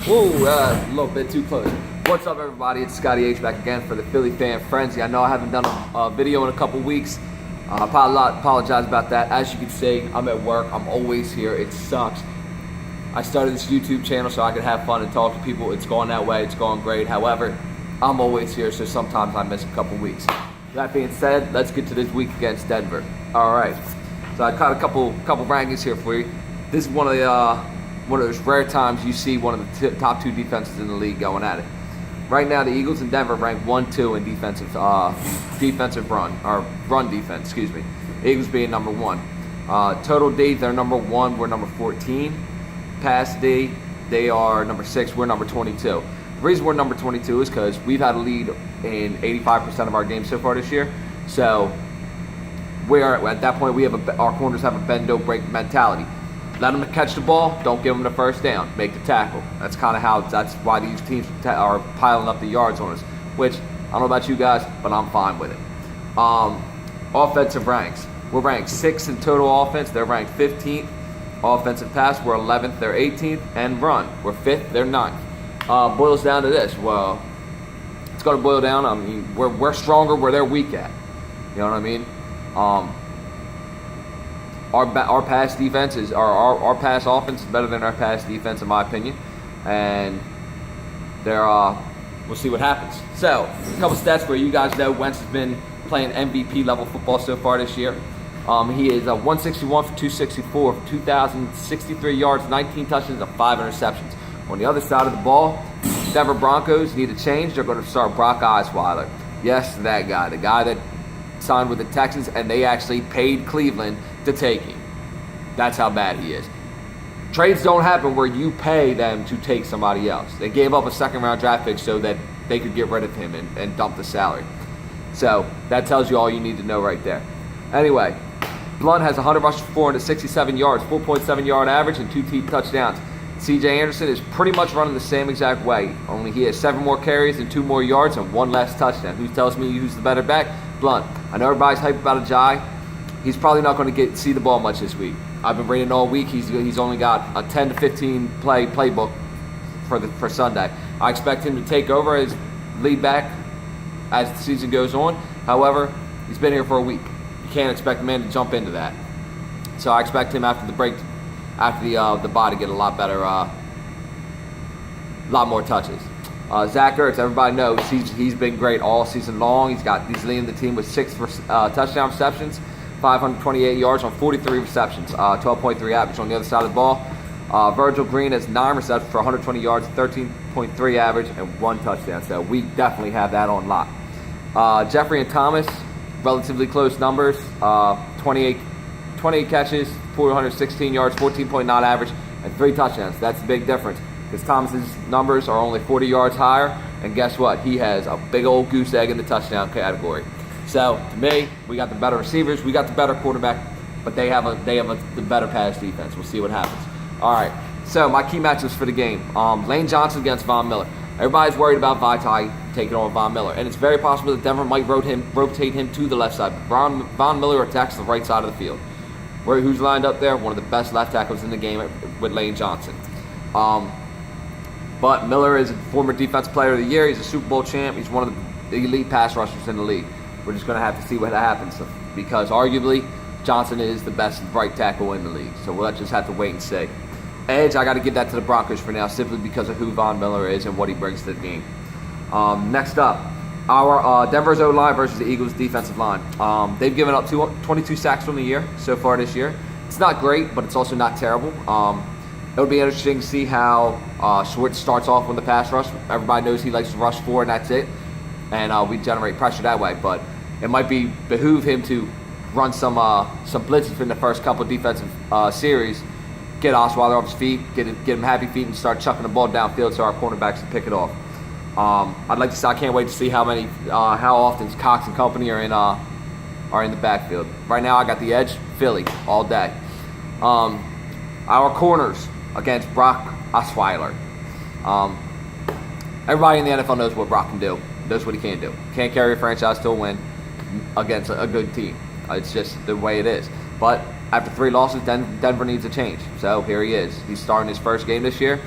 Whoa, a little bit too close. What's up, everybody? It's Scotty H back again for the Philly Fan Frenzy. I know I haven't done a video in a couple weeks. Apologize about that. As you can see, I'm at work. I'm always here. It sucks. I started this YouTube channel so I could have fun and talk to people. It's going that way. It's going great. However, I'm always here, so sometimes I miss a couple weeks. That being said, let's get to this week against Denver. All right. So I caught a couple rankings here for you. This is one of those rare times you see one of the top two defenses in the league going at it. Right now, the Eagles and Denver rank 1-2 in defensive run defense. Excuse me. Eagles being number 1. Total D, they're number 1. We're number 14. Pass D, they are number 6. We're number 22. The reason we're number 22 is because we've had a lead in 85% of our games so far this year. So at that point, our corners have a bend don't break mentality. Let them catch the ball. Don't give them the first down. Make the tackle. That's why these teams are piling up the yards on us. Which I don't know about you guys, but I'm fine with it. Offensive ranks. We're ranked 6th in total offense. They're ranked 15th. Offensive pass, we're 11th. They're 18th. And run, we're 5th. They're 9th. Boils down to this. Well, it's going to boil down. I mean, we're stronger where they're weak at. You know what I mean? Our pass defense is our pass offense is better than our pass defense, in my opinion, and we'll see what happens. So, a couple stats for you guys know. Wentz has been playing MVP level football so far this year. He is 161 for 264, for 2,063 yards, 19 touchdowns, and 5 interceptions. On the other side of the ball, Denver Broncos need a change. They're going to start Brock Osweiler. Yes, that guy, the guy that signed with the Texans, and they actually paid Cleveland to take him. That's how bad he is. Trades don't happen where you pay them to take somebody else. They gave up a second-round draft pick so that they could get rid of him and dump the salary. So that tells you all you need to know right there. Anyway, Blunt has 100 rushes for 467 yards, 4.7 yard average, and 2 touchdowns. C.J. Anderson is pretty much running the same exact way, only he has 7 more carries and 2 more yards and 1 less touchdown. Who tells me who's the better back? Blunt. I know everybody's hyped about Ajayi. He's probably not going to see the ball much this week. I've been reading all week. He's only got a 10 to 15 playbook for Sunday. I expect him to take over as lead back as the season goes on. However, he's been here for a week. You can't expect the man to jump into that. So I expect him after the break, after the bye, to get a lot better, lot more touches. Zach Ertz, everybody knows he's been great all season long. He's leading the team with 6 touchdown receptions, 528 yards on 43 receptions, 12.3 average. On the other side of the ball, Virgil Green has 9 receptions for 120 yards, 13.3 average, and 1 touchdown. So we definitely have that on lock. Jeffrey and Thomas, relatively close numbers, 28 catches, 416 yards, 14.9 average, and 3 touchdowns. That's the big difference, because Thomas's numbers are only 40 yards higher, and guess what? He has a big old goose egg in the touchdown category. So to me, we got the better receivers, we got the better quarterback, but they have the better pass defense. We'll see what happens. All right. So my key matchups for the game: Lane Johnson against Von Miller. Everybody's worried about Vaitai taking on Von Miller, and it's very possible that Denver might rotate him to the left side. Von Miller attacks the right side of the field. Who's lined up there? One of the best left tackles in the game with Lane Johnson. But Miller is a former Defensive Player of the Year. He's a Super Bowl champ. He's one of the elite pass rushers in the league. We're just going to have to see what happens, because arguably Johnson is the best right tackle in the league. So we'll just have to wait and see. Edge, I got to give that to the Broncos for now, simply because of who Von Miller is and what he brings to the game. Next up, our Denver's O-line versus the Eagles' defensive line. They've given up 22 sacks from the year so far this year. It's not great, but it's also not terrible. It'll be interesting to see how Schwartz starts off with the pass rush. Everybody knows he likes to rush 4, and that's it. And we generate pressure that way. But it might behoove him to run some blitzes in the first couple of defensive series, get Osweiler off his feet, get him happy feet, and start chucking the ball downfield so our cornerbacks can pick it off. I can't wait to see how often Cox and company are in the backfield. Right now, I got the edge, Philly, all day. Our corners against Brock Osweiler. Everybody in the NFL knows what Brock can do. Knows what he can't do. Can't carry a franchise to a win against a good team. It's just the way it is. But after 3 losses, Denver needs a change. So here he is. He's starting his first game this year.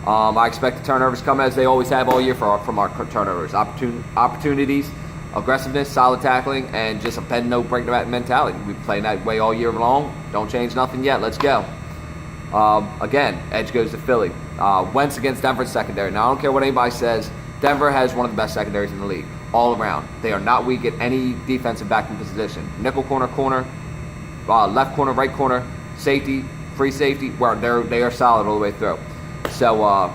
I expect the turnovers come as they always have all year from our turnovers. Opportunities, aggressiveness, solid tackling, and just a bend no break the mentality. We've been playing that way all year long. Don't change nothing yet. Let's go. Again, edge goes to Philly. Wentz against Denver's secondary. Now, I don't care what anybody says. Denver has one of the best secondaries in the league, all around. They are not weak at any defensive backing position. Nickel corner, left corner, right corner, safety, free safety. Where they are solid all the way through. So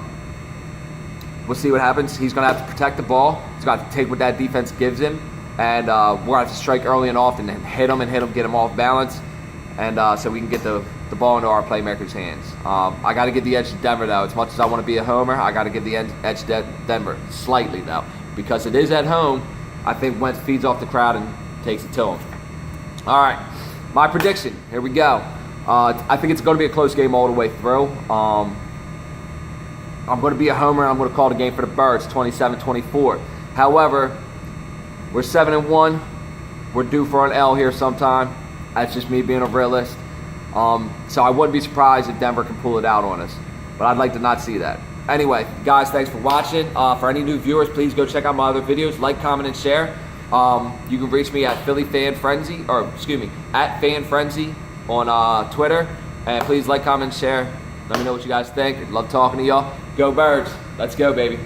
we'll see what happens. He's going to have to protect the ball. He's got to take what that defense gives him, and we're going to have to strike early and often and hit him, get him off balance, and so we can get the ball into our playmakers' hands. I got to give the edge to Denver, though. As much as I want to be a homer, I got to give the edge to Denver slightly, though, because it is at home. I think Wentz feeds off the crowd and takes it to him. All right, my prediction. Here we go. I think it's going to be a close game all the way through. I'm going to be a homer, and I'm going to call the game for the Birds, 27-24. However, we're 7-1. We're due for an L here sometime. That's just me being a realist. So I wouldn't be surprised if Denver can pull it out on us. But I'd like to not see that. Anyway, guys, thanks for watching. For any new viewers, please go check out my other videos. Like, comment, and share. You can reach me at at Fan Frenzy on Twitter. And please like, comment, and share. Let me know what you guys think. I'd love talking to y'all. Go Birds. Let's go, baby.